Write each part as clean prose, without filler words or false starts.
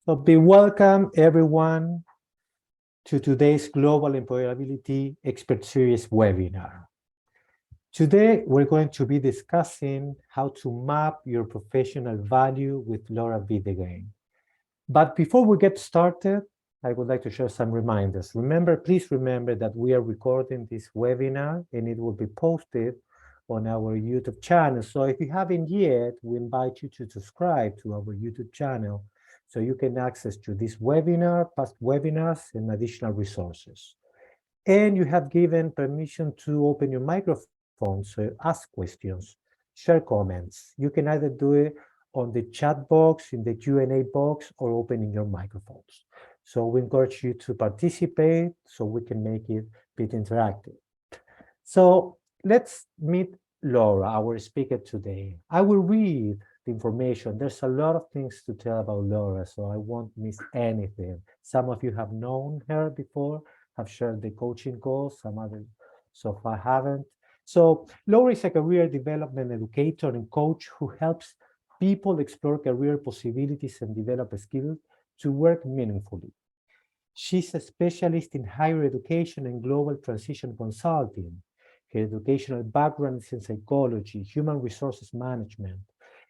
So be welcome, everyone, to today's Global Employability Expert Series webinar. Today, we're going to be discussing how to map your professional value with Laura Videgain. But before we get started, I would like to share some reminders. Please remember that we are recording this webinar and it will be posted on our YouTube channel. So if you haven't yet, we invite you to subscribe to our YouTube channel so you can access to this webinar, past webinars, and additional resources. And you have given permission to open your microphone, so ask questions, share comments. You can either do it on the chat box, in the Q&A box, or opening your microphones. So we encourage you to participate so we can make it a bit interactive. So let's meet Laura, our speaker today. I will read the information. There's a lot of things to tell about Laura, so I won't miss anything. Some of you have known her before, have shared the coaching calls, some others so far haven't. So Laura is a career development educator and coach who helps people explore career possibilities and develop a skill to work meaningfully. She's a specialist in higher education and global transition consulting. Her educational background is in psychology, human resources management,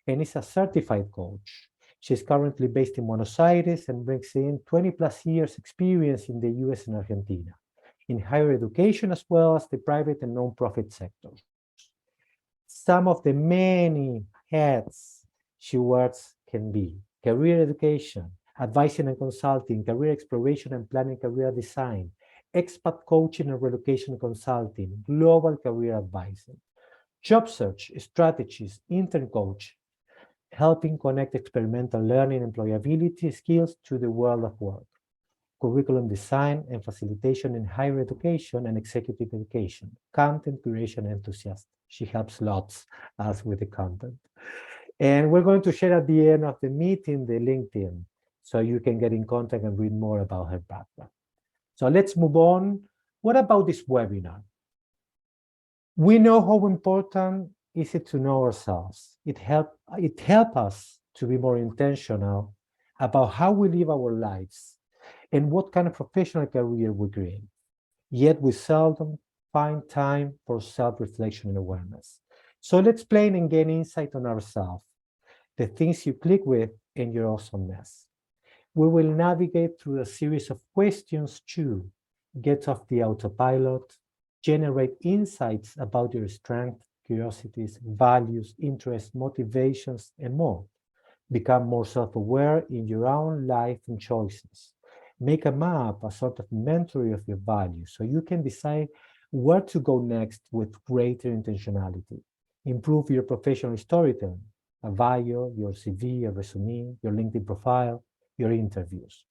and is a certified coach. She's currently based in Buenos Aires and brings in 20 plus years experience in the US and Argentina, in higher education as well as the private and nonprofit sectors. Some of the many hats she wears can be career education, advising and consulting, career exploration and planning career design, expat coaching and relocation consulting, global career advising, job search, strategies, intern coach, helping connect experimental learning and employability skills to the world of work, curriculum design and facilitation in higher education and executive education, content curation enthusiast. She helps lots us with the content. And we're going to share at the end of the meeting the LinkedIn so you can get in contact and read more about her background. So let's move on. What about this webinar? We know how important is it to know ourselves. It helps us to be more intentional about how we live our lives and what kind of professional career we create. Yet we seldom find time for self-reflection and awareness. So let's plan and gain insight on ourselves, the things you click with, and your awesomeness. We will navigate through a series of questions to get off the autopilot, generate insights about your strengths, curiosities, values, interests, motivations, and more. Become more self-aware in your own life and choices. Make a map, a sort of inventory of your values, so you can decide where to go next with greater intentionality. Improve your professional storytelling, a bio, your CV, a resume, your LinkedIn profile, your interviews.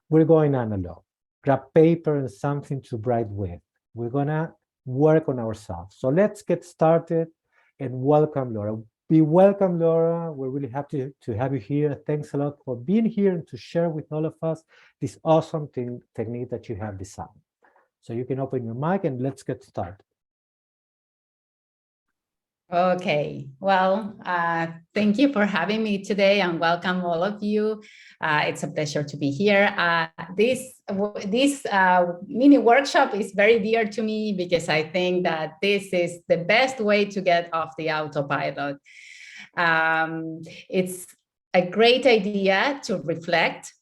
We're going analog. Grab paper and something to write with. We're gonna work on ourselves. So let's get started and welcome Laura. Be welcome, Laura. We're really happy to have you here. Thanks a lot for being here and to share with all of us this awesome technique that you have designed. So you can open your mic and let's get started. Okay, well, thank you for having me today and welcome all of you. It's a pleasure to be here. This mini workshop is very dear to me because I think that this is the best way to get off the autopilot. It's a great idea to reflect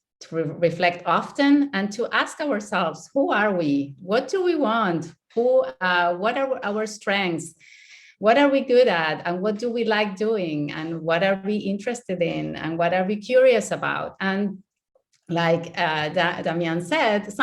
often and to ask ourselves, who are we? What do we want? What are our strengths? What are we good at, and what do we like doing, and what are we interested in, and what are we curious about? And like Damian said,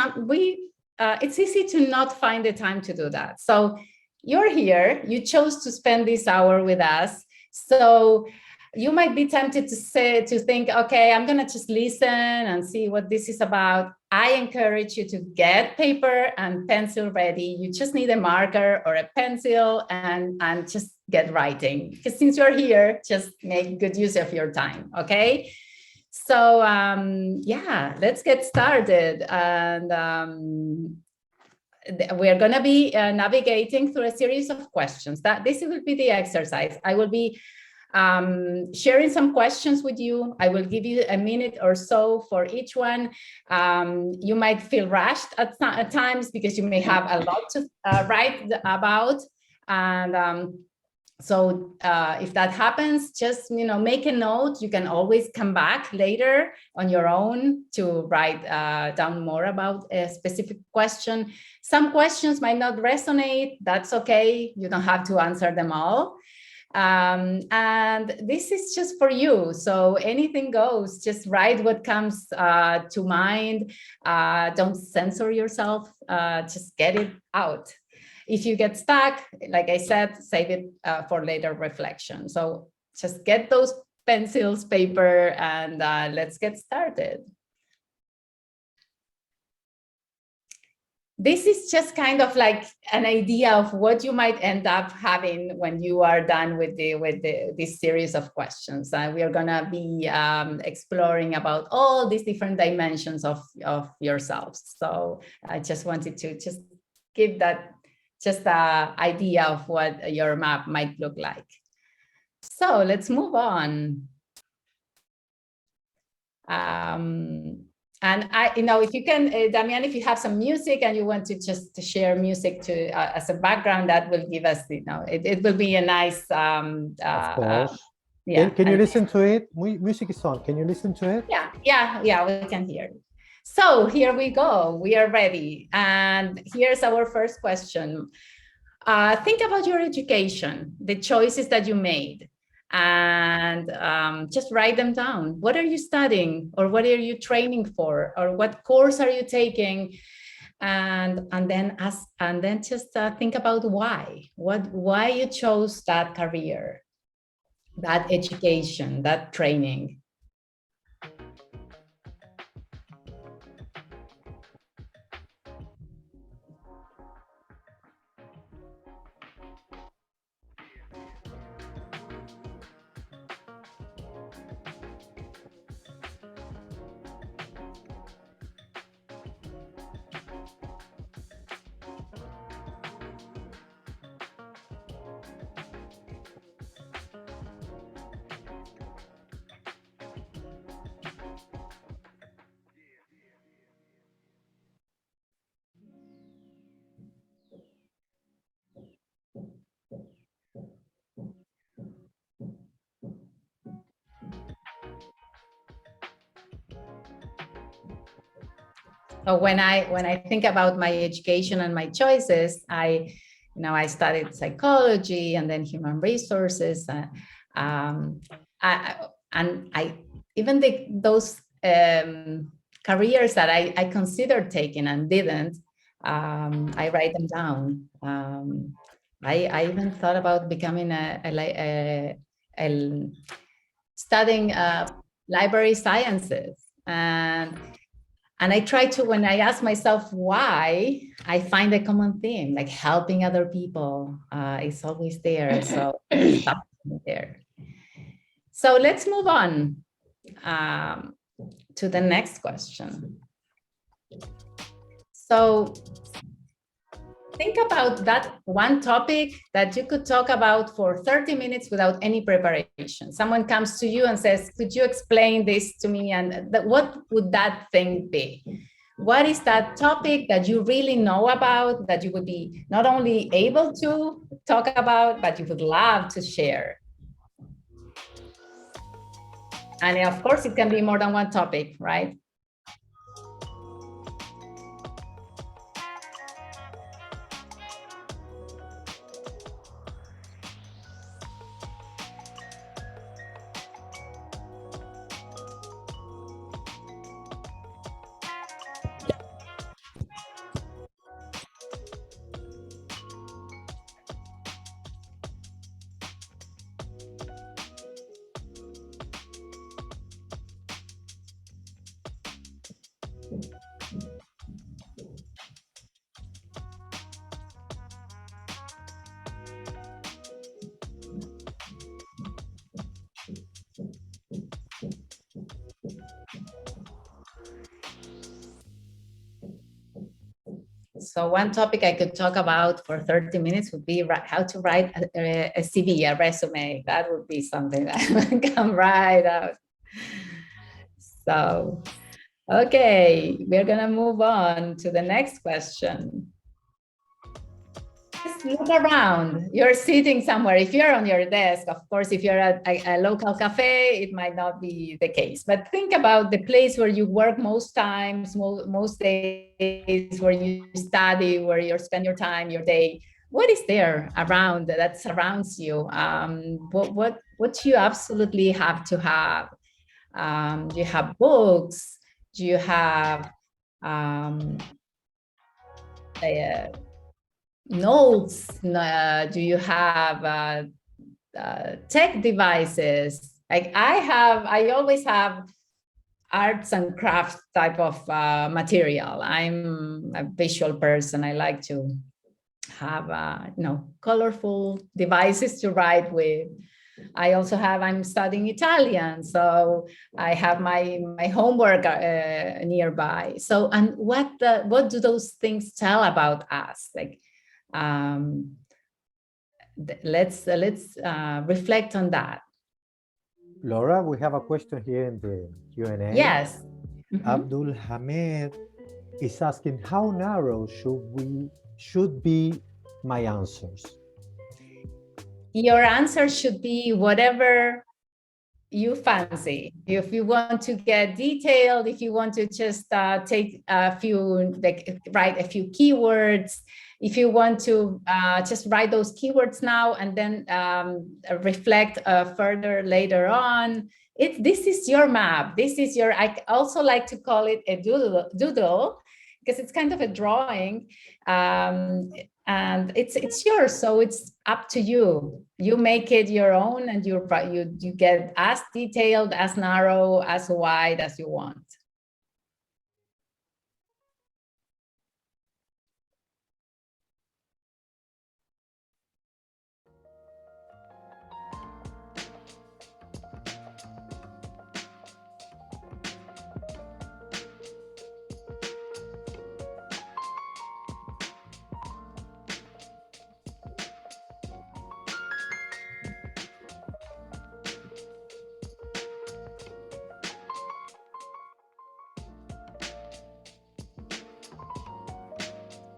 it's easy to not find the time to do that. So you're here, you chose to spend this hour with us. So you might be tempted to think, okay, I'm gonna just listen and see what this is about. I encourage you to get paper and pencil ready. You just need a marker or a pencil and just get writing. Because since you're here, just make good use of your time, okay? So yeah, let's get started. And we're gonna be navigating through a series of questions. This will be the exercise. I will be sharing some questions with you. I will give you a minute or so for each one. You might feel rushed at times because you may have a lot to write about. And so if that happens, just make a note. You can always come back later on your own to write down more about a specific question. Some questions might not resonate. That's okay. You don't have to answer them all. And this is just for you. So anything goes. Just write what comes to mind. Don't censor yourself. Just get it out. If you get stuck, like I said, save it for later reflection. So just get those pencils, paper, and let's get started. This is just kind of like an idea of what you might end up having when you are done with this series of questions. We are going to be exploring about all these different dimensions of yourselves. So I just wanted to just give that just an idea of what your map might look like. So let's move on. And if you can, Damian, if you have some music and you want to just share music to as a background, that will give us, it will be a nice. Of course. Yeah. Can you listen to it? Music is on. Can you listen to it? Yeah, we can hear it. So here we go. We are ready. And here's our first question. Think about your education, the choices that you made, and just write them down. What are you studying, or what are you training for, or what course are you taking? And then just think about why you chose that career, that education, that training. So when I think about my education and my choices, I studied psychology and then human resources, and even those careers that I considered taking and didn't, I write them down. I even thought about becoming studying library sciences, and I try to, when I ask myself why, I find a common theme, like helping other people is always there. So something there. So let's move on to the next question. So think about that one topic that you could talk about for 30 minutes without any preparation. Someone comes to you and says, could you explain this to me? And what would that thing be? What is that topic that you really know about, that you would be not only able to talk about, but you would love to share? And of course, it can be more than one topic, right? So one topic I could talk about for 30 minutes would be how to write a CV, a resume. That would be something that would come right out. So, okay, we're gonna move on to the next question. Just look around. You're sitting somewhere. If you're on your desk, of course, if you're at a local cafe, it might not be the case. But think about the place where you work most times, most days, where you study, where you spend your time, your day. What is there around that surrounds you? What do you absolutely have to have? Do you have books? Do you have notes? Do you have tech devices? Like I always have arts and crafts type of material. I'm a visual person. I like to have colorful devices to write with. I also I'm studying Italian, so I have my homework nearby. So, and what do those things tell about us? Like, let's reflect on that. Laura, we have a question here in the Q&A. Yes. Abdul Hamed is asking, how narrow should be my answers? Your answer should be whatever you fancy. If you want to get detailed, if you want to just take a few, write a few keywords, if you want to just write those keywords now and then reflect further later on, this is your map. This is your, I also like to call it a doodle because it's kind of a drawing. And it's yours, so it's up to you. You make it your own, and you get as detailed, as narrow, as wide as you want.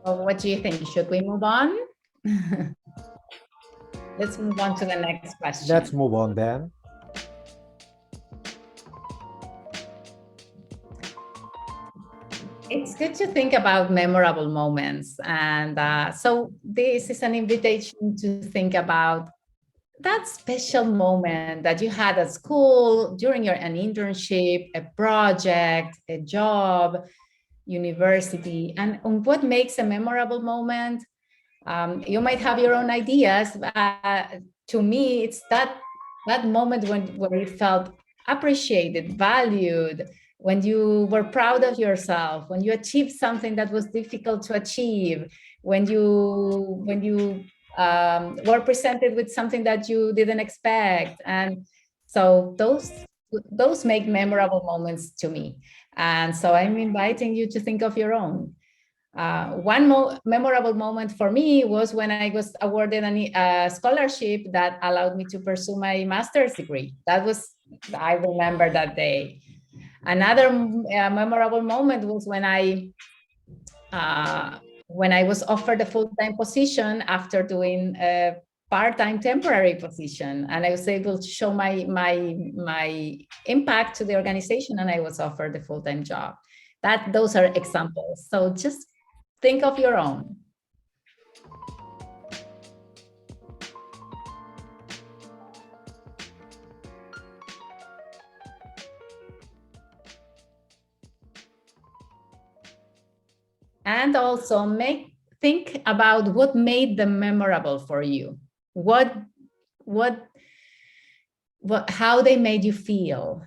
So what do you think? Should we move on? Let's move on to the next question. Let's move on then. It's good to think about memorable moments. And so this is an invitation to think about that special moment that you had at school, during an internship, a project, a job, university, and on what makes a memorable moment. You might have your own ideas. To me, it's that moment when you felt appreciated, valued, when you were proud of yourself, when you achieved something that was difficult to achieve, when you were presented with something that you didn't expect. And so those make memorable moments to me. And so I'm inviting you to think of your own. One memorable moment for me was when I was awarded a scholarship that allowed me to pursue my master's degree. I remember that day. Another memorable moment was when I was offered a full-time position after doing a part-time temporary position, and I was able to show my impact to the organization, and I was offered a full-time job. Those are examples. So just think of your own. And also think about what made them memorable for you. How they made you feel.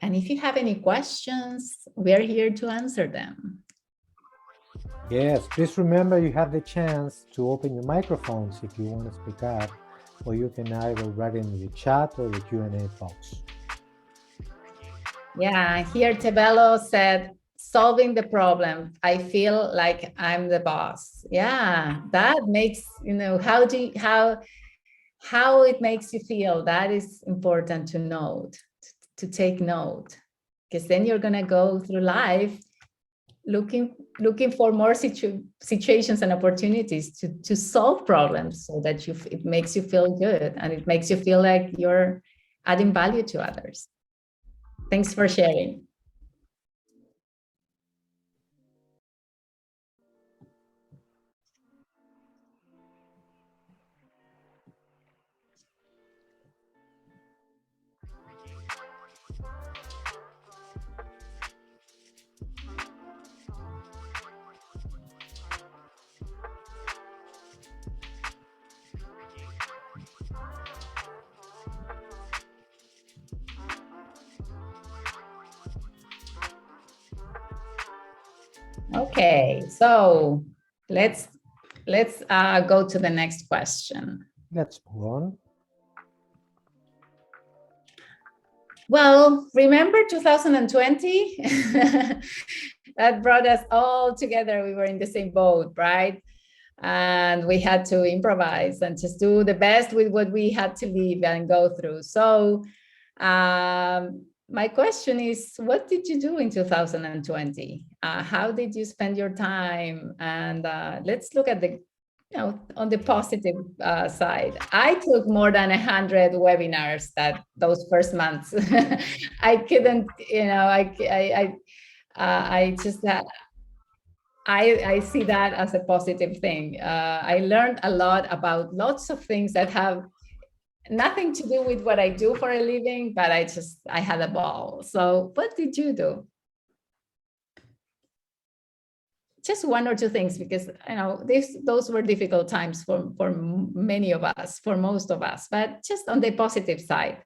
And if you have any questions, we're here to answer them. Yes, please remember you have the chance to open your microphones if you want to speak up, or you can either write in the chat or the Q&A box. Yeah, here Tebello said, solving the problem. I feel like I'm the boss. Yeah, that makes, how it makes you feel. That is important to note, to take note, because then you're gonna go through life looking for more situations and opportunities to solve problems, so that it makes you feel good and it makes you feel like you're adding value to others. Thanks for sharing. Okay, so let's go to the next question. Let's move on. Well, remember 2020? That brought us all together. We were in the same boat, right? And we had to improvise and just do the best with what we had to live and go through. So my question is, what did you do in 2020? How did you spend your time? And let's look at the, on the positive side. I took more than 100 webinars those first months. I couldn't, I just had, I see that as a positive thing. I learned a lot about lots of things that have nothing to do with what I do for a living, but I had a ball. So what did you do? Just one or two things, because those were difficult times for many of us, for most of us, but just on the positive side.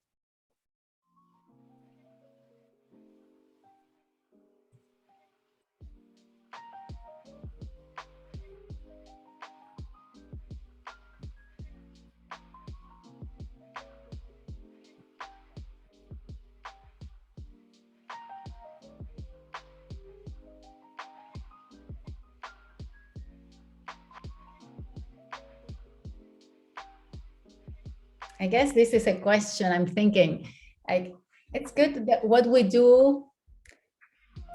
I guess this is a question I'm thinking. It's good that what we do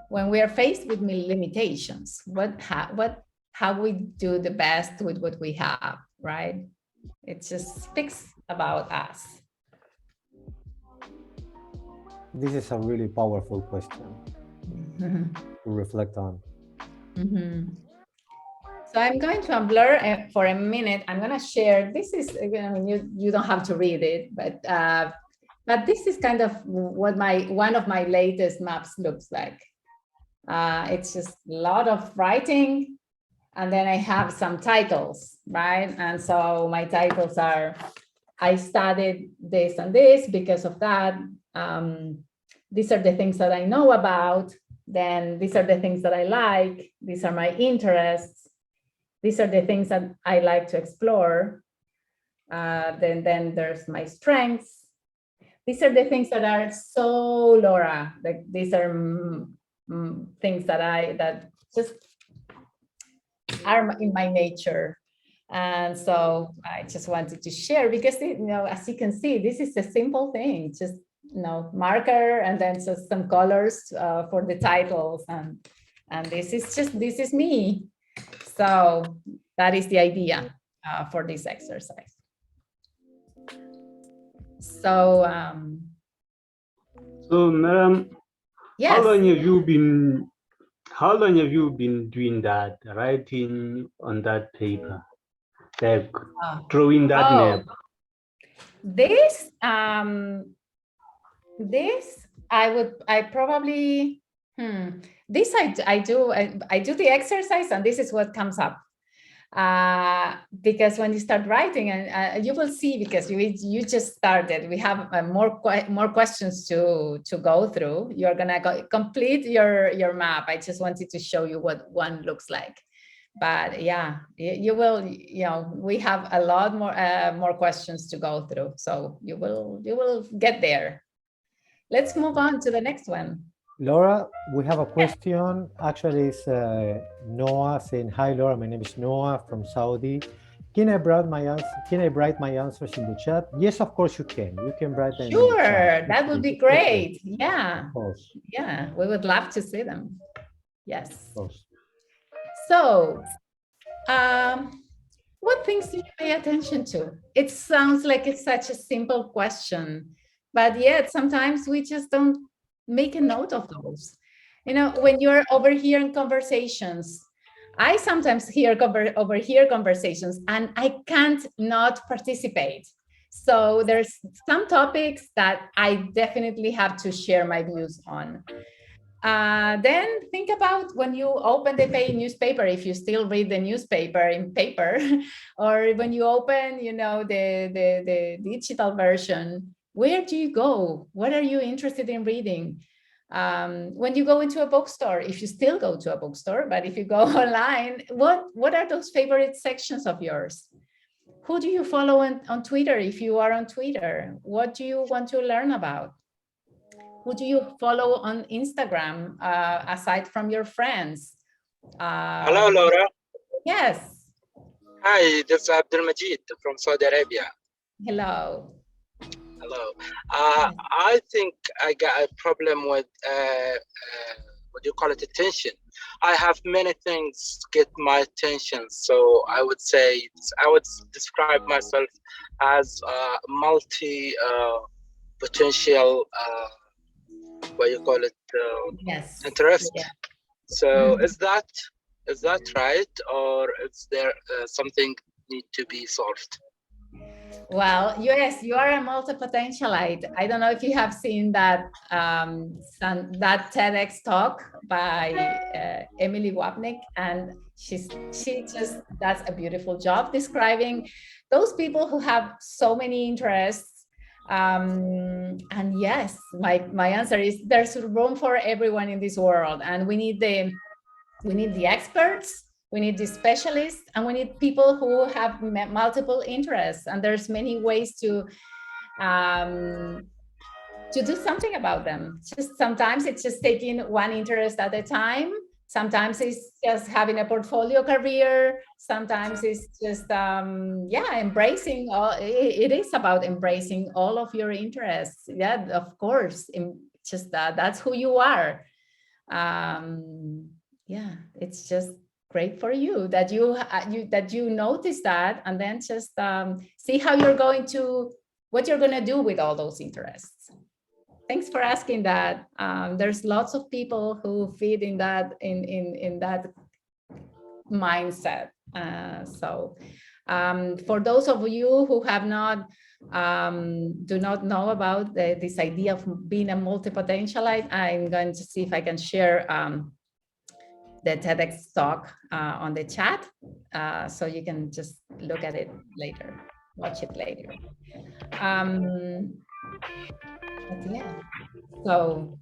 when we are faced with limitations, how we do the best with what we have, right? It just speaks about us. This is a really powerful question to reflect on. So I'm going to blur for a minute. I'm going to share. This is, you don't have to read it, but this is kind of what one of my latest maps looks like. It's just a lot of writing, and then I have some titles, right? And so my titles are, I studied this and this because of that. These are the things that I know about. Then these are the things that I like. These are my interests. These are the things that I like to explore. Then there's my strengths. These are the things that are so Laura. Like these are things that just are in my nature. And so I just wanted to share, because as you can see, this is a simple thing, just marker and then just some colors for the titles, and this is me. So that is the idea for this exercise. So Madam, yes. How long have you been doing that, writing on that paper, like drawing that map? This I do the exercise, and this is what comes up. Because when you start writing, and you will see, because you just started, we have more questions to go through. You're gonna complete your map. I just wanted to show you what one looks like. But yeah, you will, we have a lot more questions to go through. So you will get there. Let's move on to the next one. Laura, we have a question. Actually, it's Noah saying, "Hi, Laura. My name is Noah from Saudi. Can I write my answers in the chat?" Yes, of course you can. You can write them in the chat. Sure, that would be great. Yeah. Of course. Yeah, we would love to see them. Yes. Of course. So, what things do you pay attention to? It sounds like it's such a simple question, but yet sometimes we just don't make a note of those. When you're overhearing conversations, I sometimes overhear conversations and I can't not participate. So there's some topics that I definitely have to share my views on. Then think about when you open the paid newspaper, if you still read the newspaper in paper, or when you open, the digital version, where do you go? What are you interested in reading? When you go into a bookstore, if you still go to a bookstore, but if you go online, what are those favorite sections of yours? Who do you follow on Twitter if you are on Twitter? What do you want to learn about? Who do you follow on Instagram, aside from your friends? Hello, Laura. Yes. Hi, this is Abdul Majid from Saudi Arabia. Hello. Hello. I think I got a problem with, what do you call it, attention. I have many things get my attention. So I would say, I would describe myself as multi-potential, what you call it, yes. interest. Yeah. So is that right, or is there something need to be solved? Well, yes, you are a multi-potentialite. I don't know if you have seen that that TEDx talk by Emily Wapnick, and she just does a beautiful job describing those people who have so many interests. And yes, my answer is there's room for everyone in this world, and we need the experts, we need the specialists, and we need people who have multiple interests. And there's many ways to do something about them. Just sometimes it's just taking one interest at a time. Sometimes it's just having a portfolio career. Sometimes it's just embracing all. It is about embracing all of your interests. Yeah, of course. Just that's who you are. Yeah, it's just great for you that you notice that, and then just see how what you're going to do with all those interests. Thanks for asking that. There's lots of people who fit in that mindset. So for those of you who have not do not know about this idea of being a multi-potentialite, I'm going to see if I can share the TEDx talk on the chat, so you can just look at it later, watch it later. But yeah, so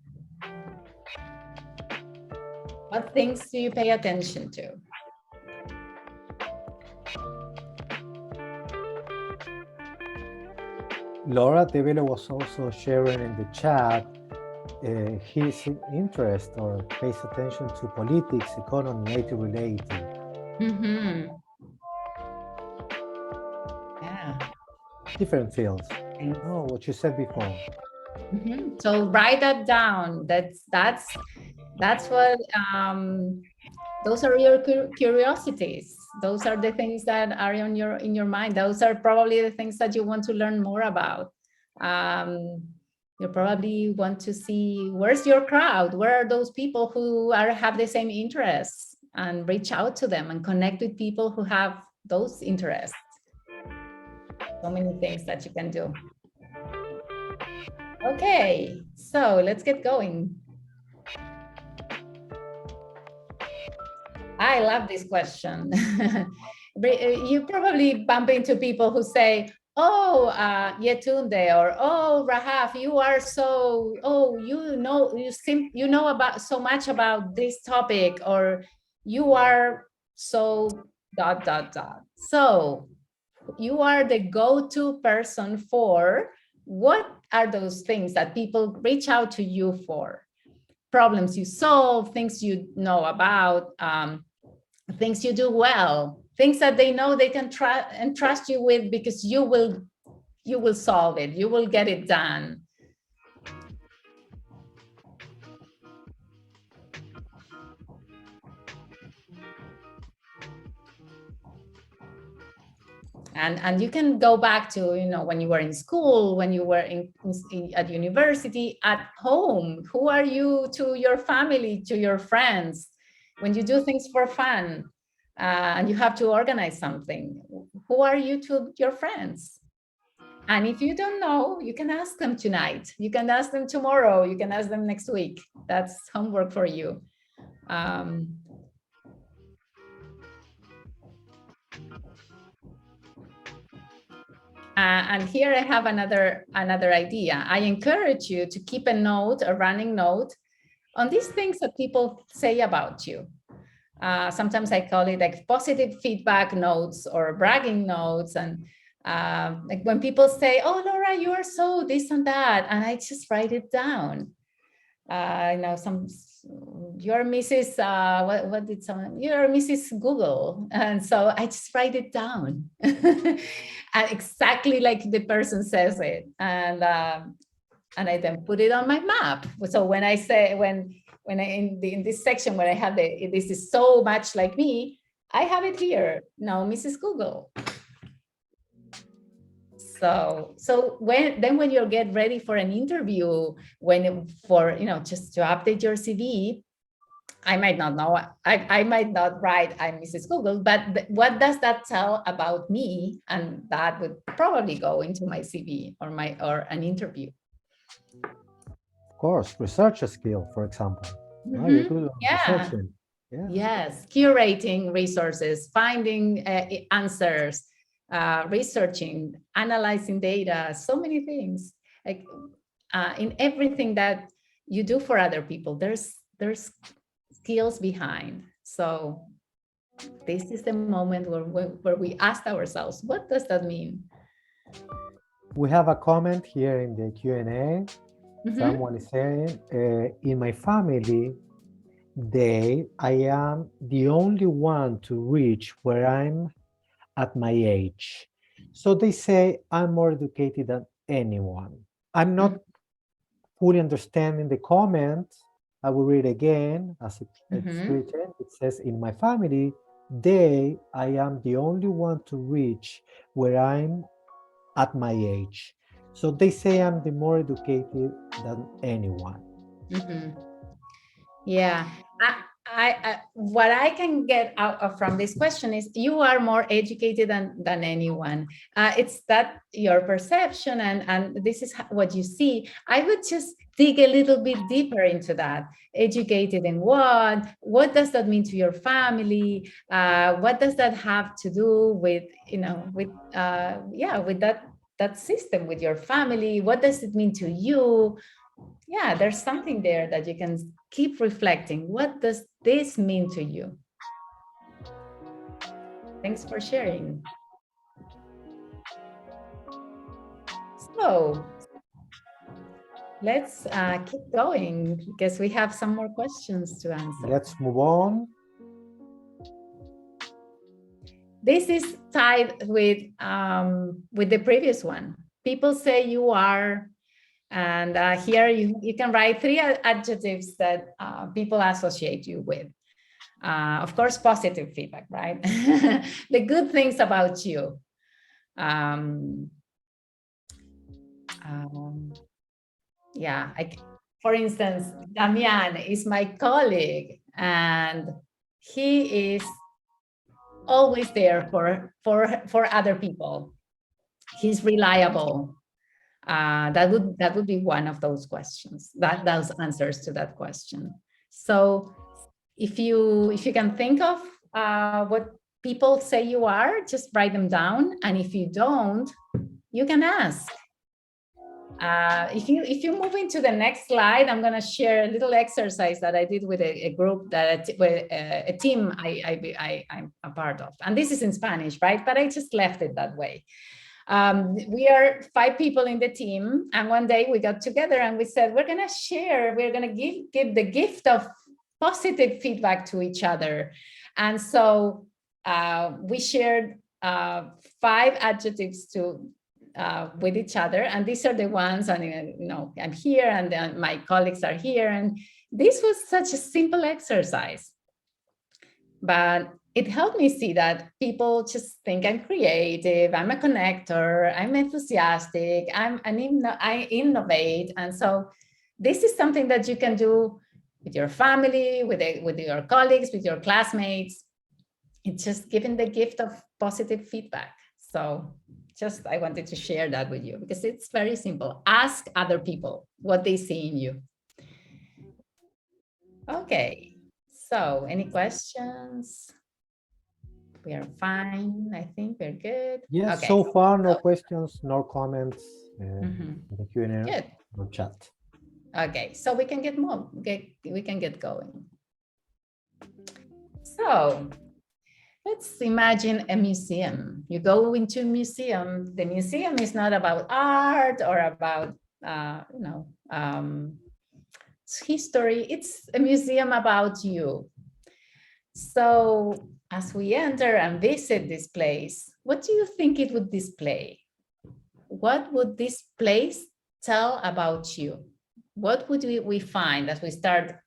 what things do you pay attention to? Laura Tevelo was also sharing in the chat his interest or pays attention to politics, economy, IT related. Mm-hmm. Yeah. Different fields. Oh, what you said before. Mm-hmm. So write that down. That's what those are your curiosities. Those are the things that are in your mind. Those are probably the things that you want to learn more about. You probably want to see where's your crowd, where are those people who have the same interests, and reach out to them and connect with people who have those interests. So many things that you can do. Okay, so let's get going. I love this question. You probably bump into people who say, oh, Yetunde, or oh, Rahaf, you are so, oh, you know about so much about this topic, or you are So dot, dot, dot. So you are the go-to person for what are those things that people reach out to you for? Problems you solve, things you know about, things you do well, things that they know they can trust you with because you will solve it, you will get it done. And you can go back to, you know, when you were in school, when you were at university, at home. Who are you to your family, to your friends? When you do things for fun and you have to organize something, who are you to your friends? And if you don't know, you can ask them tonight. You can ask them tomorrow. You can ask them next week. That's homework for you. And here I have another idea. I encourage you to keep a note, a running note, on these things that people say about you. Sometimes I call it like positive feedback notes or bragging notes. And like when people say, "Oh, Laura, you are so this and that," and I just write it down. You know, you're Mrs. What did someone? You're Mrs. Google, and so I just write it down, and exactly like the person says it, and I then put it on my map. So when I say when I in this section where I have this is so much like me, I have it here. No, Mrs. Google. So when you get ready for an interview, just to update your CV, I might not know, I might not write I'm Mrs. Google, but what does that tell about me? And that would probably go into my CV or an interview. Of course, research skill, for example. Mm-hmm. You're good on Yeah. researching. Yeah. Yes, curating resources, finding answers, researching, analyzing data, so many things. Like in everything that you do for other people, there's skills behind. So this is the moment where we ask ourselves, what does that mean? We have a comment here in the Q&A. Mm-hmm. Someone is saying, in my family, I am the only one to reach where I'm at my age. So they say I'm more educated than anyone. I'm not fully understanding the comment. I will read again as it's written. It says, in my family, I am the only one to reach where I'm at my age. So they say I'm the more educated than anyone. Mm-hmm. Yeah, what I can get out from this question is you are more educated than anyone. It's that your perception and this is what you see. I would just dig a little bit deeper into that. Educated in what? What does that mean to your family? What does that have to do with, with that system, with your family? What does it mean to you? Yeah, there's something there that you can keep reflecting. What does this mean to you? Thanks for sharing. So let's keep going because we have some more questions to answer. Let's move on. This is tied with the previous one. People say you are, and here you can write 3 adjectives that people associate you with. Of course, positive feedback, right? The good things about you. For instance, Damian is my colleague, and he is always there for other people. He's reliable. That would be one of those questions. Those answers to that question. So if you can think of what people say you are, just write them down. And if you don't, you can ask. If you move into the next slide, I'm going to share a little exercise that I did with a group with a team I'm a part of. And this is in Spanish, right? But I just left it that way. We are 5 people in the team, and one day we got together and we said, we're going to share, we're going to give the gift of positive feedback to each other. And so we shared 5 adjectives with each other, and these are the ones, and I'm here, and my colleagues are here, and this was such a simple exercise, but it helped me see that people just think I'm creative, I'm a connector, I'm enthusiastic, I innovate. And so this is something that you can do with your family, with your colleagues, with your classmates. It's just giving the gift of positive feedback. So just, I wanted to share that with you because it's very simple. Ask other people what they see in you. Okay, so any questions? We are fine. I think we're good. Yes, okay. So far, no questions, no comments in the Q&A, Good. no chat. Okay, so we can we can get going. So let's imagine a museum. You go into a museum. The museum is not about art or about history. It's a museum about you. So as we enter and visit this place, what do you think it would display? What would this place tell about you? What would we find as we start,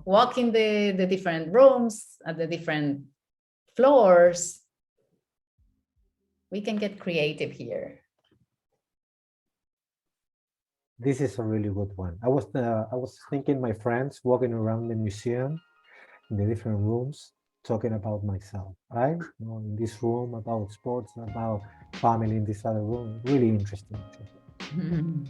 walking the different rooms at the different floors? We can get creative here. This is a really good one. I was thinking my friends walking around the museum in the different rooms, talking about myself, right? In this room about sports, about family in this other room. Really interesting. Mm-hmm.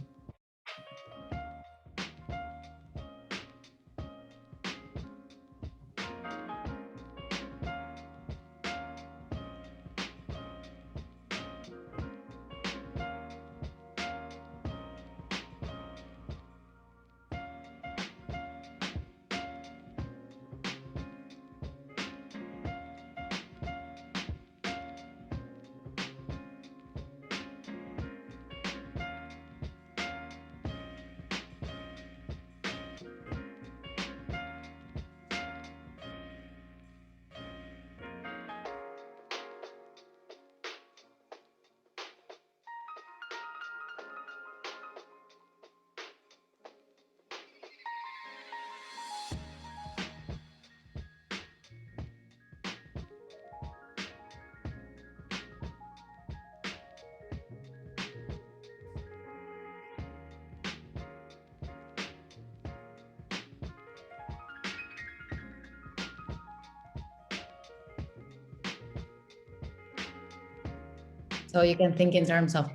So you can think in terms of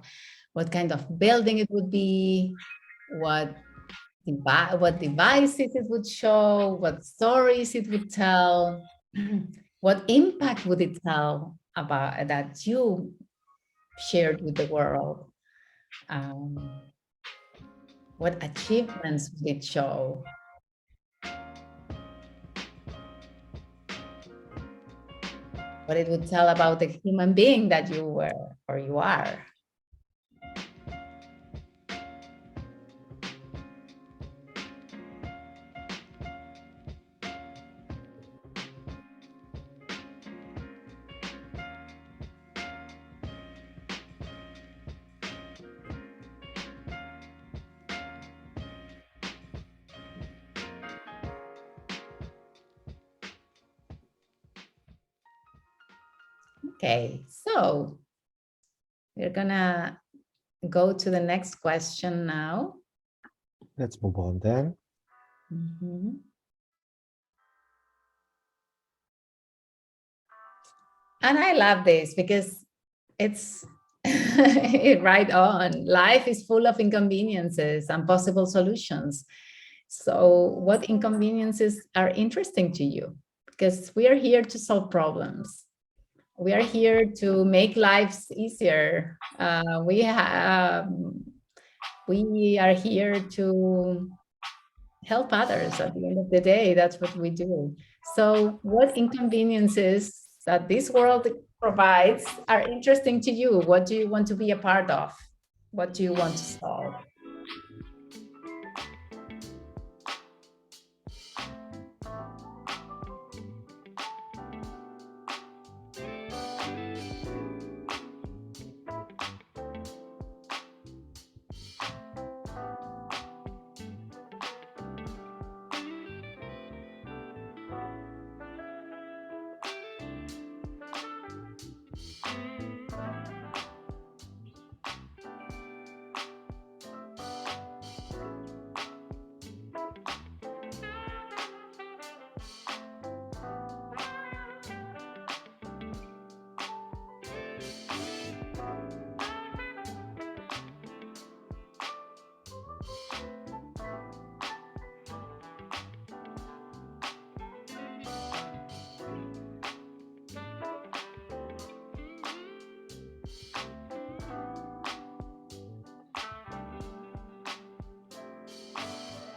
what kind of building it would be, what devices it would show, what stories it would tell, what impact would it tell about that you shared with the world, what achievements would it show. What it would tell about the human being that you were or you are. Okay, so we're gonna go to the next question now. Let's move on then. Mm-hmm. And I love this because it's right on. Life is full of inconveniences and possible solutions. So what inconveniences are interesting to you? Because we are here to solve problems. We are here to make lives easier. We have we are here to help others at the end of the day. That's what we do. So what inconveniences that this world provides are interesting to you? What do you want to be a part of? What do you want to solve?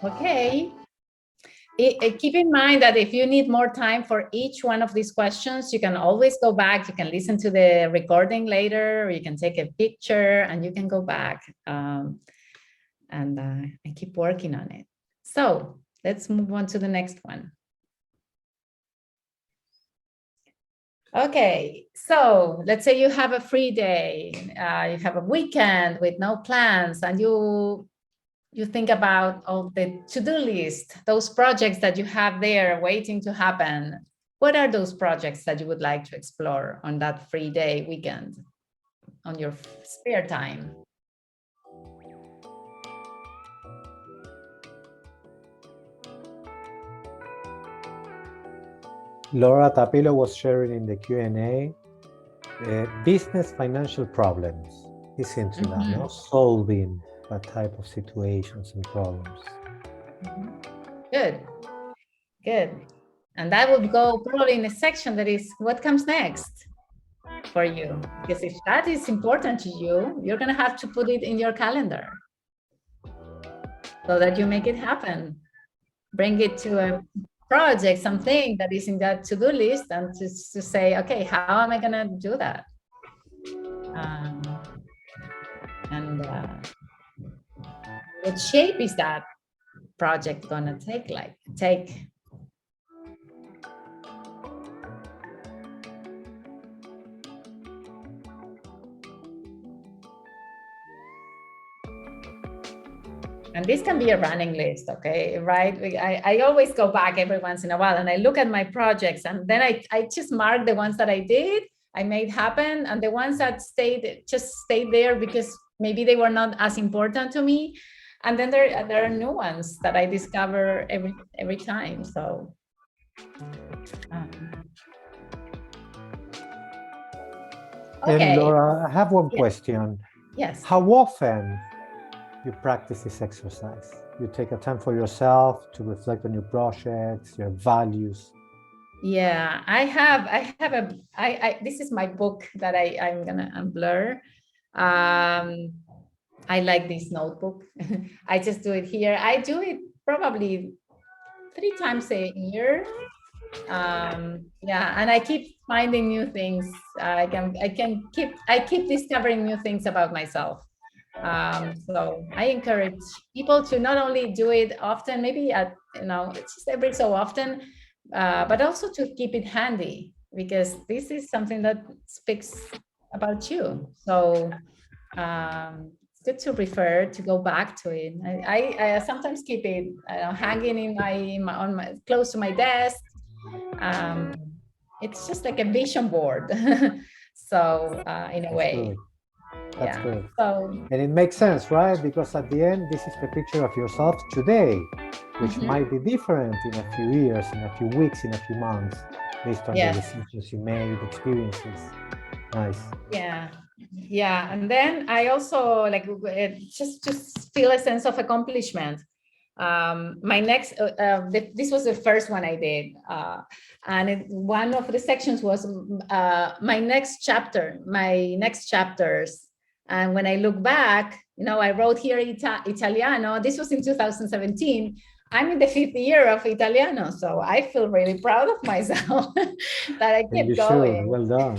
Okay. Keep in mind that if you need more time for each one of these questions, you can always go back. You can listen to the recording later, or you can take a picture and you can go back and keep working on it. So let's move on to the next one. Okay, so let's say you have a free day, you have a weekend with no plans, and you think about all the to-do list, those projects that you have there waiting to happen. What are those projects that you would like to explore on that free day, weekend, on your spare time? Laura Tapilo was sharing in the Q&A business financial problems. Is into that, no? Solving that type of situations and problems. Good, good. And that would go probably in a section that is what comes next for you. Because if that is important to you, you're going to have to put it in your calendar so that you make it happen. Bring it to a project, something that is in that to-do list, and to say, okay, how am I going to do that? What shape is that project going to take? And this can be a running list, okay, right? I always go back every once in a while and I look at my projects, and then I just mark the ones that I did, I made happen, and the ones that just stayed there because maybe they were not as important to me. And then there are new ones that I discover every time. So okay. And Laura, I have one question. Yes. How often you practice this exercise? You take a time for yourself to reflect on your projects, your values. Yeah, this is my book that I'm gonna unblur. I like this notebook. I just do it here. I do it probably 3 times a year. Yeah, and I keep finding new things. I keep discovering new things about myself. So I encourage people to not only do it often, maybe it's just every so often, but also to keep it handy, because this is something that speaks about you. So it's good to refer, to go back to it. I sometimes keep it hanging in close to my desk. It's just like a vision board. So in a way. Good. That's Yeah. good. So, and it makes sense, right? Because at the end, this is the picture of yourself today, which might be different in a few years, in a few weeks, in a few months, based on the decisions you made, experiences. Nice. Yeah. Yeah. And then I also just feel a sense of accomplishment. My next, this was the first one I did. And one of the sections was my next chapters. And when I look back, I wrote here Italiano. This was in 2017. I'm in the 5th year of Italiano, so I feel really proud of myself that I kept going. Well done.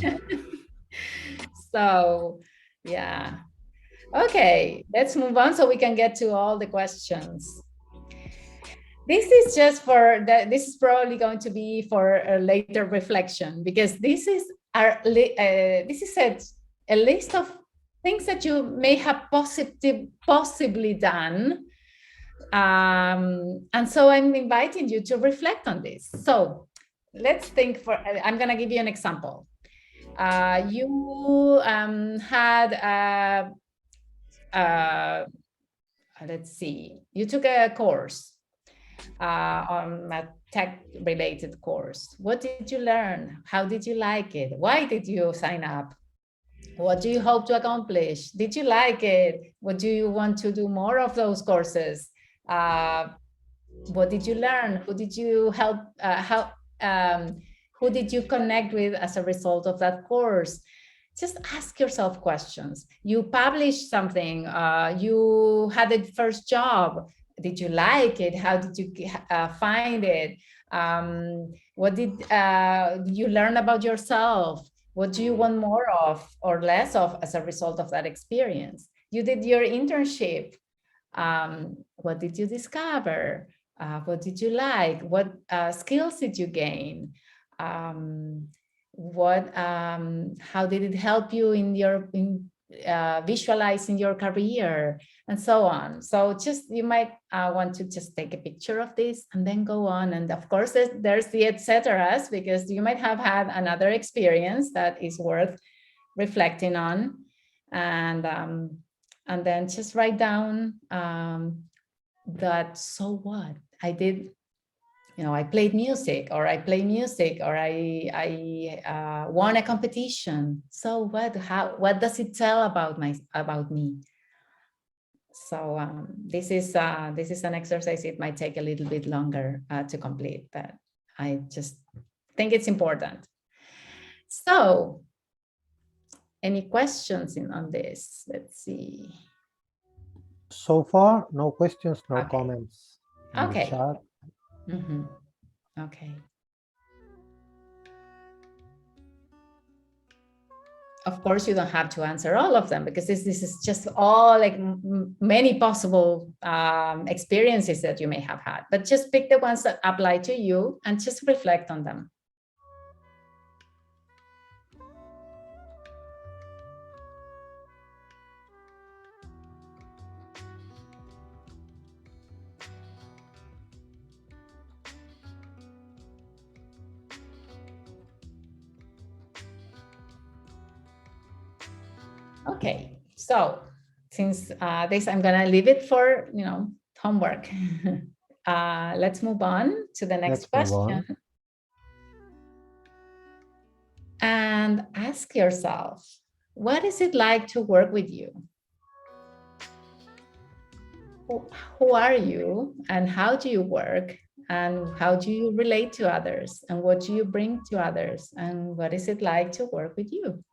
So, yeah. Okay, let's move on so we can get to all the questions. This is just for this is probably going to be for a later reflection, because this is a list of things that you may have possibly done. And so I'm inviting you to reflect on this. So let's think I'm going to give you an example. You had let's see, you took a course on a tech-related course. What did you learn? How did you like it? Why did you sign up? What do you hope to accomplish? Did you like it? What do you want to do more of those courses? What did you learn? Who did you help? Who did you connect with as a result of that course? Just ask yourself questions. You published something. You had a first job. Did you like it? How did you find it? What did you learn about yourself? What do you want more of or less of as a result of that experience? You did your internship. What did you discover? What did you like? What skills did you gain? How did it help you in visualizing your career, and so on? So just you might want to just take a picture of this and then go on. And of course, there's the et ceteras, because you might have had another experience that is worth reflecting on. And then just write down that, so what? I did, I played music, or I play music, or I won a competition. So what? What does it tell about me? So this is an exercise. It might take a little bit longer to complete, but I just think it's important. So, any questions on this? Let's see. So far, no questions, no Okay. comments in the chat. Mm-hmm. Okay. Of course, you don't have to answer all of them, because this is just all like many possible experiences that you may have had. But just pick the ones that apply to you and just reflect on them. Okay, so since this, I'm gonna leave it for homework. Let's move on to the next question. And ask yourself, what is it like to work with you? Who are you, and how do you work, and how do you relate to others, and what do you bring to others, and what is it like to work with you?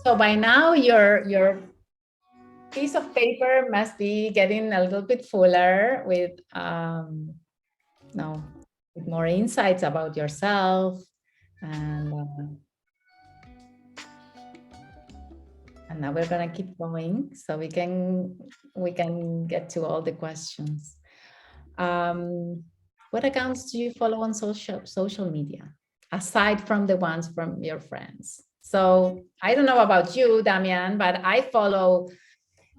So by now, your piece of paper must be getting a little bit fuller with with more insights about yourself, and now we're gonna keep going so we can get to all the questions. What accounts do you follow on social media? aside from the ones from your friends. So I don't know about you, Damian, but I follow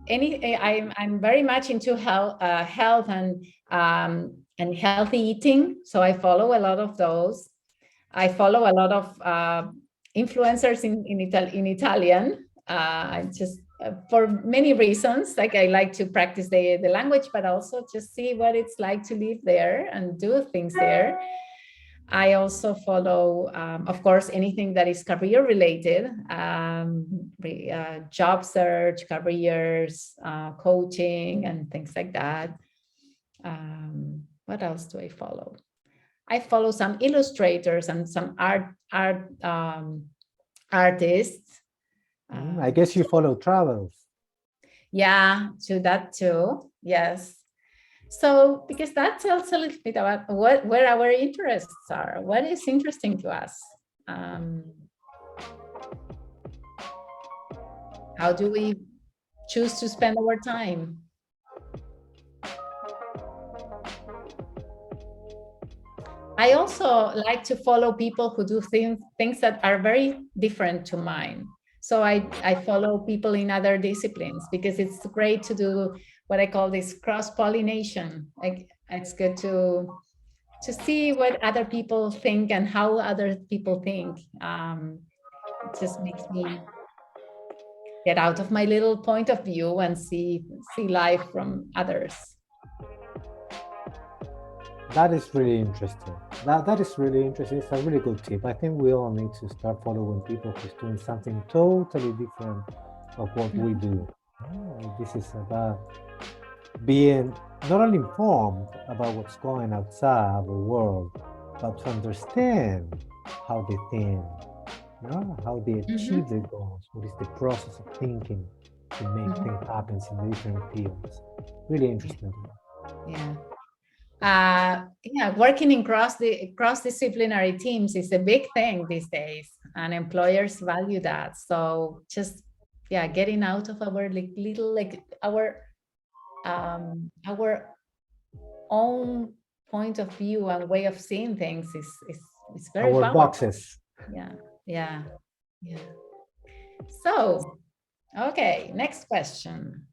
I'm very much into health and healthy eating. So I follow a lot of those. I follow a lot of influencers in Italian. Just for many reasons, like I like to practice the language, but also just see what it's like to live there and do things there. I also follow, of course, anything that is career related, job search, careers, coaching, and things like that. What else do I follow? I follow some illustrators and some artists. I guess you follow travels. Yeah, to that too. Yes. So, because that tells a little bit about where our interests are, what is interesting to us. How do we choose to spend our time? I also like to follow people who do things that are very different to mine. So I follow people in other disciplines because it's great to do what I call this cross-pollination. Like it's good to see what other people think and how other people think. It just makes me get out of my little point of view and see life from others. That is really interesting. That is really interesting. It's a really good tip. I think we all need to start following people who's doing something totally different of what we do. This is about being not only informed about what's going outside our world, but to understand how they think, how they achieve their goals. What is the process of thinking to make things happen in the different fields? Really interesting. Yeah. Working in cross-disciplinary teams is a big thing these days, and employers value that. So just getting out of our our own point of view and way of seeing things is very our powerful. boxes. Yeah. So, okay, next question.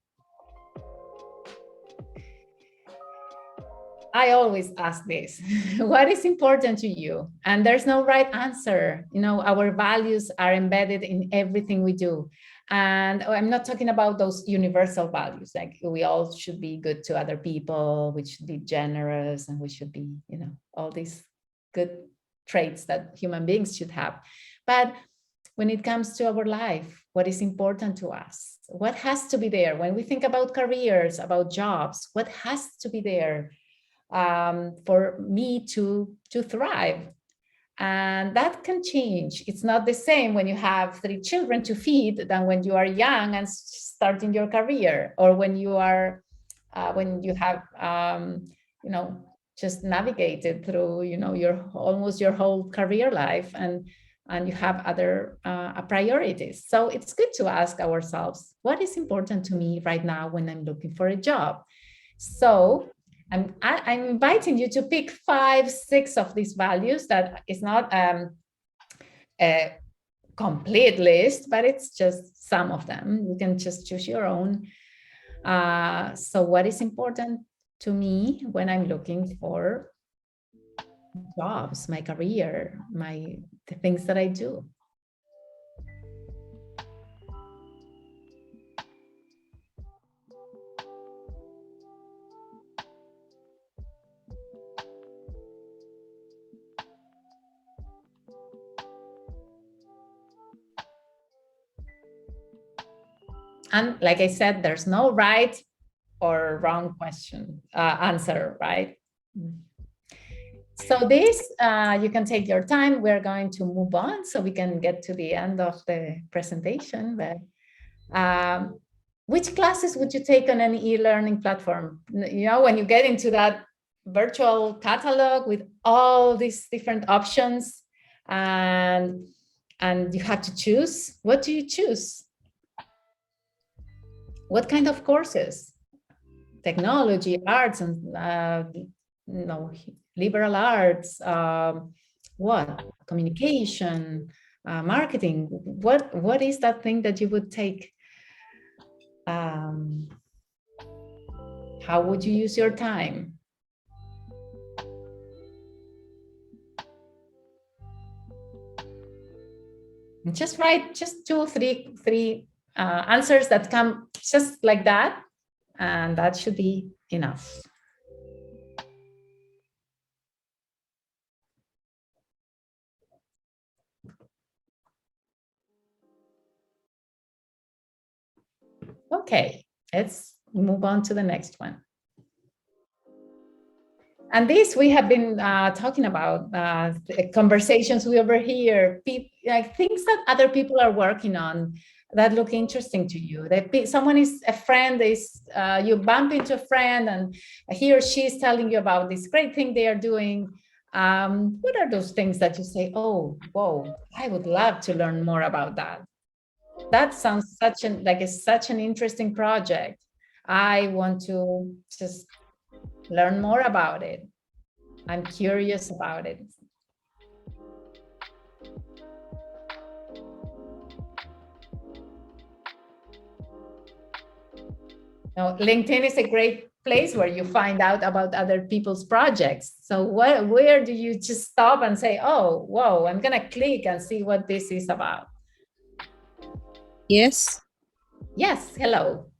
I always ask this, what is important to you? And there's no right answer. Our values are embedded in everything we do. And I'm not talking about those universal values, like we all should be good to other people, we should be generous, and we should be, all these good traits that human beings should have. But when it comes to our life, what is important to us? What has to be there? When we think about careers, about jobs, what has to be there for me to thrive? And that can change. It's not the same when you have 3 children to feed than when you are young and starting your career, or when you are when you have just navigated through almost your whole career life, and you have other priorities. So it's good to ask ourselves, what is important to me right now when I'm looking for a job? So I'm inviting you to pick 5, 6 of these values. That is not a complete list, but it's just some of them. You can just choose your own. So what is important to me when I'm looking for jobs, my career, the things that I do? And like I said, there's no right or wrong answer, right? So this, you can take your time. We're going to move on so we can get to the end of the presentation. But which classes would you take on an e-learning platform? When you get into that virtual catalog with all these different options, and you have to choose, what do you choose? What kind of courses? Technology, arts, and liberal arts, What? Communication, marketing. What is that thing that you would take? How would you use your time? And just write just two, three answers that come just like that, and that should be enough. Okay, let's move on to the next one. And this we have been talking about, conversations we overhear, like things that other people are working on that look interesting to you. That someone is a friend, you bump into a friend and he or she is telling you about this great thing they are doing. What are those things that you say, oh, whoa, I would love to learn more about that. That sounds such an interesting project. I want to just learn more about it. I'm curious about it. Now, LinkedIn is a great place where you find out about other people's projects. So where do you just stop and say, oh, whoa, I'm going to click and see what this is about? Yes. Yes, hello.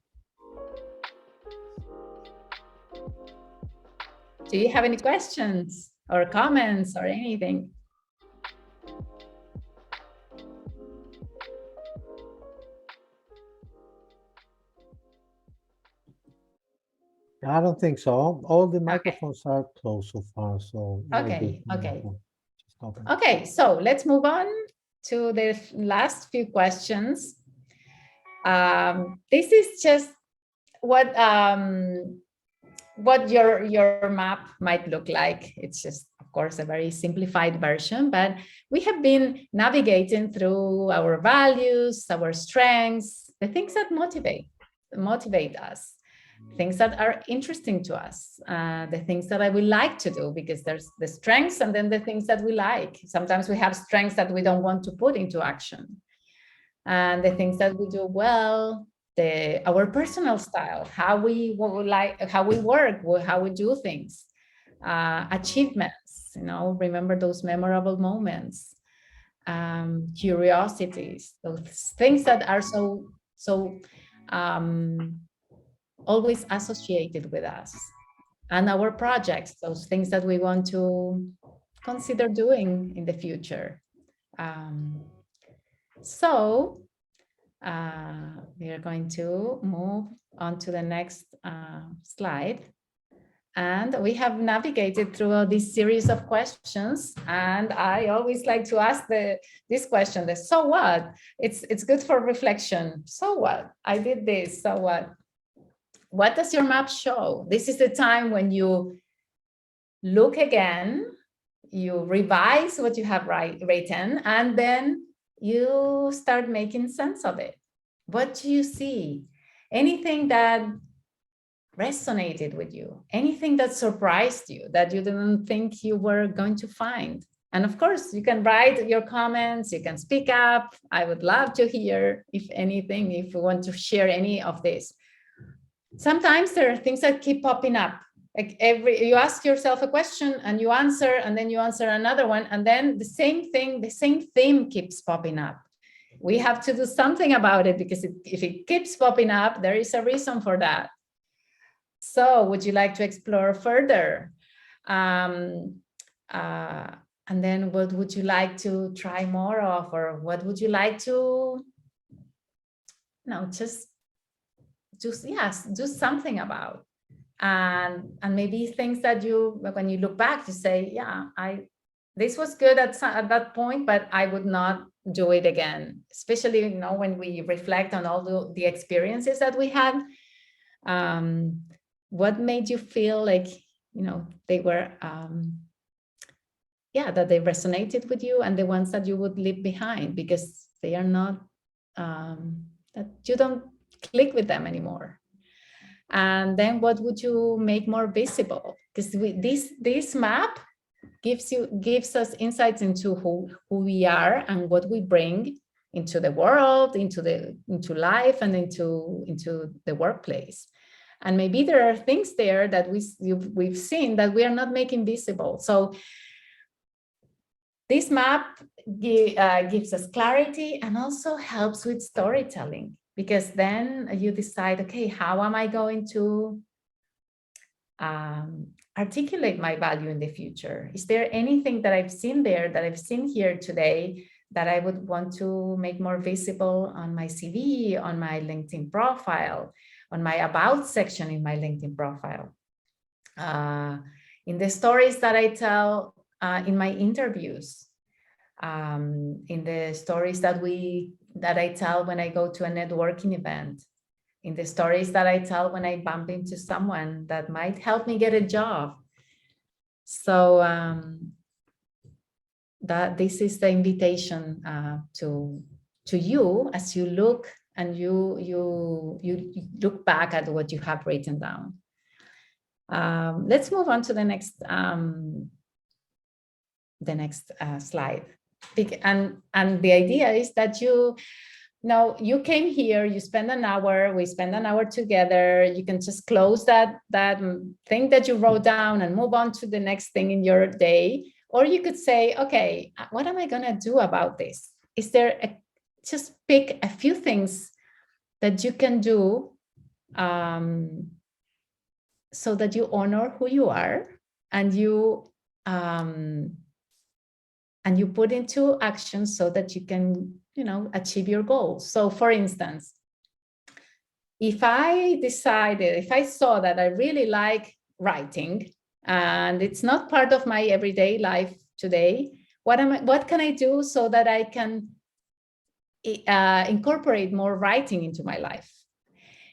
Do you have any questions or comments or anything? I don't think so. All the microphones are closed so far. So okay. Okay, so let's move on to the last few questions. This is just what your map might look like. It's just, of course, a very simplified version, but we have been navigating through our values, our strengths, the things that motivate us, things that are interesting to us, the things that I would like to do, because there's the strengths and then the things that we like. Sometimes we have strengths that we don't want to put into action, and the things that we do well, our personal style, how we work, how we do things, achievements, remember those memorable moments, curiosities, those things that are so always associated with us, and our projects, those things that we want to consider doing in the future. So we are going to move on to the next slide. And we have navigated through this series of questions. And I always like to ask this question, so what? It's good for reflection. So what? I did this, so what? What does your map show? This is the time when you look again, you revise what you have written, and then you start making sense of it. What do you see? Anything that resonated with you? Anything that surprised you that you didn't think you were going to find? And of course, you can write your comments, you can speak up. I would love to hear, if anything, if you want to share any of this. Sometimes there are things that keep popping up. Like you ask yourself a question and you answer, and then you answer another one, and then the same thing, the same theme keeps popping up. We have to do something about it, because if it keeps popping up, there is a reason for that. So would you like to explore further? And then what would you like to try more of, or what would you like to, just do something about? And maybe things that when you look back, you say, yeah, this was good at that point, but I would not do it again. Especially, when we reflect on all the experiences that we had. What made you feel like, they were, that they resonated with you, and the ones that you would leave behind because they are not, that you don't click with them anymore. And then what would you make more visible? Because this map gives us insights into who we are and what we bring into the world, into life, and into the workplace. And maybe there are things there that we've seen that we are not making visible. So this map gives us clarity and also helps with storytelling, because then you decide, okay, how am I going to articulate my value in the future? Is there anything that I've seen there, that I've seen here today, that I would want to make more visible on my CV, on my LinkedIn profile, on my about section in my LinkedIn profile, in the stories that I tell in my interviews, in the stories that I tell when I go to a networking event, in the stories that I tell when I bump into someone that might help me get a job. So that this is the invitation to you as you look and you look back at what you have written down. Let's move on to the next slide. And the idea is that you came here, you spend an hour, we spend an hour together. You can just close that thing that you wrote down and move on to the next thing in your day. Or you could say, okay, what am I gonna do about this? Is there just pick a few things that you can do so that you honor who you are, and you put into action so that you can, achieve your goals. So for instance, if I saw that I really like writing and it's not part of my everyday life today, what can I do so that I can incorporate more writing into my life?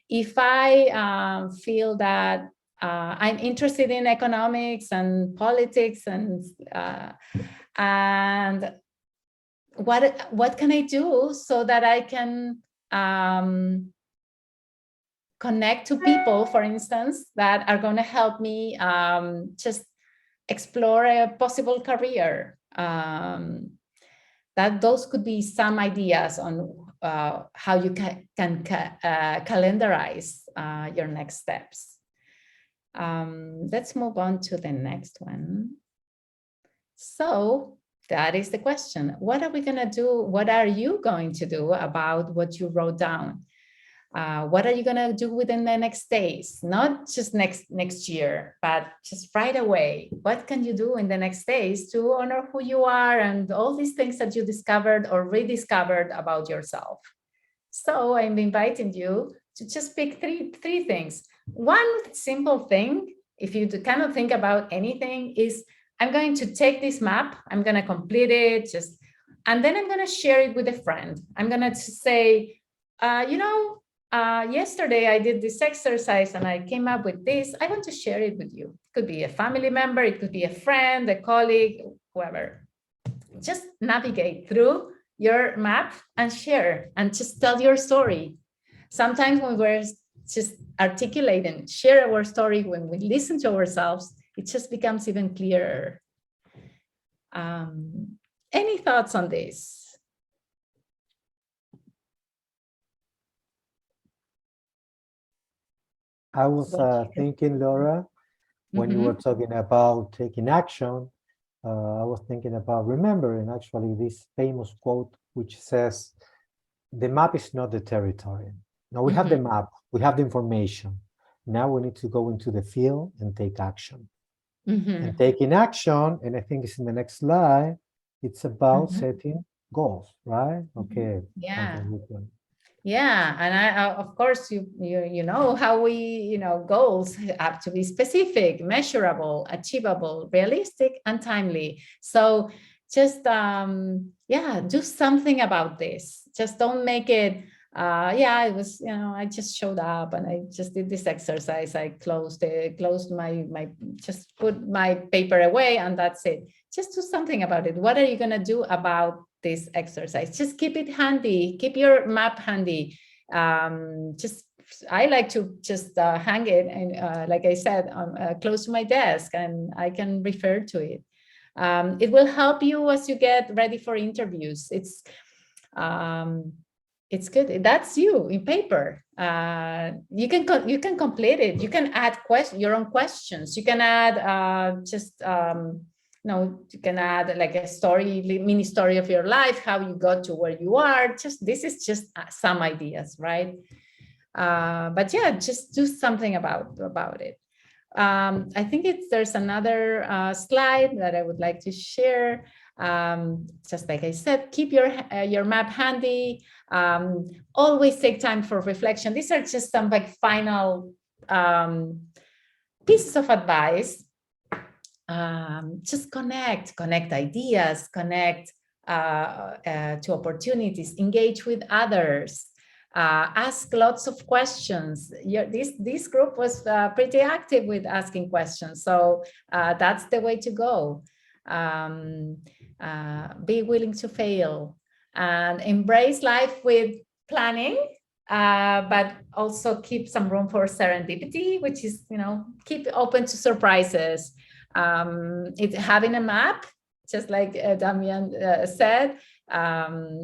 If I feel that I'm interested in economics and politics and what can I do so that I can connect to people, for instance, that are going to help me just explore a possible career? That those could be some ideas on how you can calendarize your next steps. Let's move on to the next one. So that is the question. What are we going to do? What are you going to do about what you wrote down? What are you going to do within the next days? Not just next year, but just right away. What can you do in the next days to honor who you are and all these things that you discovered or rediscovered about yourself? So I'm inviting you to just pick three things. One simple thing, if you cannot think about anything, is I'm going to take this map, I'm going to complete it, and then I'm going to share it with a friend. I'm going to say, yesterday I did this exercise and I came up with this. I want to share it with you. It could be a family member, it could be a friend, a colleague, whoever. Just navigate through your map and share and just tell your story. Sometimes when we're just articulate and share our story, when we listen to ourselves, it just becomes even clearer. Any thoughts on this? I was thinking, Laura, when you were talking about taking action, I was thinking about remembering actually this famous quote, which says, the map is not the territory. Now we have the map, we have the information. Now we need to go into the field and take action. And taking action, and I think it's in the next slide, it's about setting goals, right? Okay. Yeah. Yeah, and of course, you know how we, goals have to be specific, measurable, achievable, realistic, and timely. So just, do something about this. Just don't make it, it was, I just showed up and I just did this exercise. I closed my, just put my paper away and that's it. Just do something about it. What are you going to do about this exercise? Just keep it handy. Keep your map handy. I like to just hang it and like I said, close to my desk, and I can refer to it. It will help you as you get ready for interviews. It's good. That's you in paper. You can complete it. You can add your own questions. You can add you can add like a story, mini story of your life, how you got to where you are. This is just some ideas, right? But yeah, just do something about it. I think there's another slide that I would like to share. Just like I said, keep your map handy. Always take time for reflection. These are just some like final pieces of advice. Just connect ideas, connect to opportunities, engage with others. Ask lots of questions. This group was pretty active with asking questions, so that's the way to go. Be willing to fail and embrace life with planning, but also keep some room for serendipity, which is, keep open to surprises. It's having a map, just like Damian said,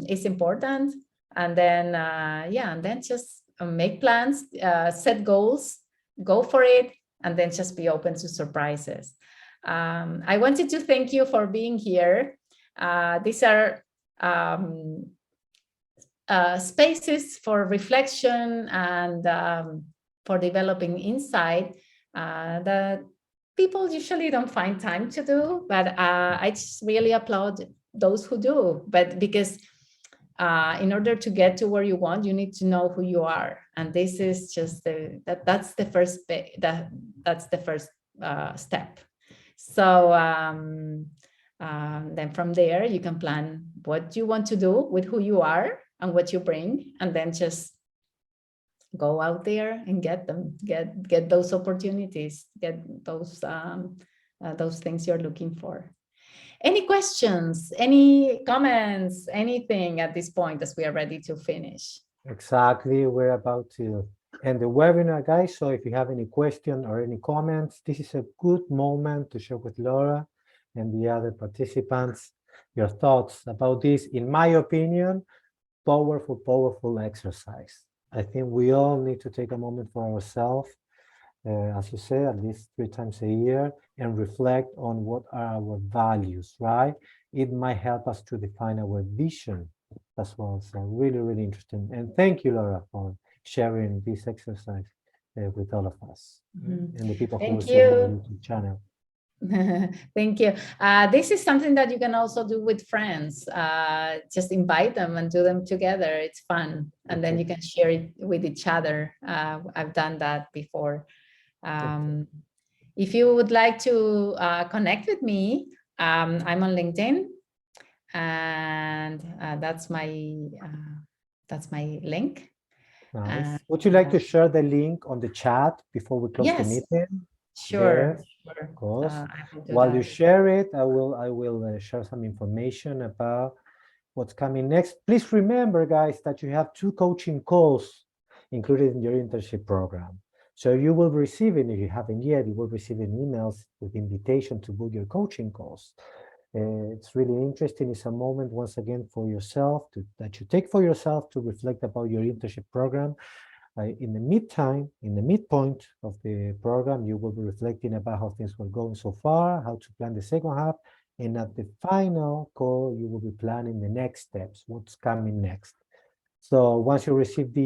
is important. And then just make plans, set goals, go for it, and then just be open to surprises. I wanted to thank you for being here. These are spaces for reflection and for developing insight that people usually don't find time to do, but I just really applaud those who do. But because in order to get to where you want, you need to know who you are, and this is just that's the first step. So then from there you can plan what you want to do with who you are and what you bring, and then just go out there and get them, get those opportunities, get those things you're looking for. Any questions, any comments, anything at this point as we are ready to finish? Exactly. We're about to end the webinar, guys. So if you have any question or any comments, this is a good moment to share with Laura and the other participants your thoughts about this, in my opinion, powerful exercise. I think we all need to take a moment for ourselves, as you say, at least 3 times a year, and reflect on what are our values, right? It might help us to define our vision as well. So really interesting. And thank you, Laura, for sharing this exercise with all of us and the people who will see the YouTube channel. Thank you. This is something that you can also do with friends. Just invite them and do them together. It's fun. And then you can share it with each other. I've done that before. If you would like to connect with me, I'm on LinkedIn, and that's my link. Nice. Would you like to share the link on the chat before we close the meeting? Sure. Yes, of course. While you share it, I will share some information about what's coming next. Please remember, guys, that you have 2 coaching calls included in your internship program. So you will receive it, if you haven't yet, you will receive an emails with invitation to book your coaching calls. It's really interesting. It's a moment, once again, for yourself that you take for yourself to reflect about your internship program. In the midpoint of the program, you will be reflecting about how things were going so far, how to plan the second half, and at the final call, you will be planning the next steps, what's coming next. So once you receive the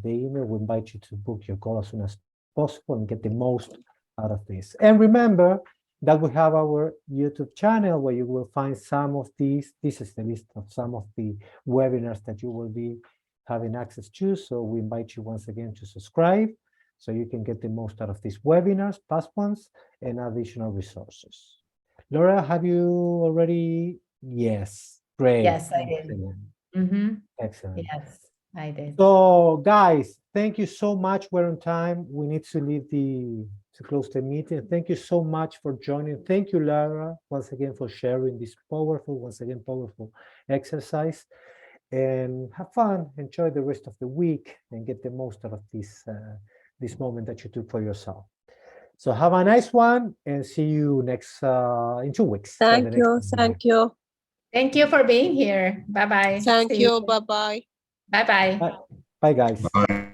email, we invite you to book your call as soon as possible and get the most out of this. And remember that we have our YouTube channel where you will find some of these. This is the list of some of the webinars that you will be having access to. So we invite you once again to subscribe so you can get the most out of these webinars, past ones, and additional resources. Laura, have you already? Yes, great. Yes, I did. Excellent. Yes, I did. So guys, thank you so much. We're on time. We need to leave to close the meeting. Thank you so much for joining. Thank you, Laura, once again for sharing this powerful exercise. And have fun, enjoy the rest of the week, and get the most out of this moment that you took for yourself. So have a nice one and see you next in 2 weeks. for the Thank next you. video. Thank you. Thank you for being here. Bye-bye. Thank See you. Bye-bye. Bye-bye. Bye, bye guys. Bye.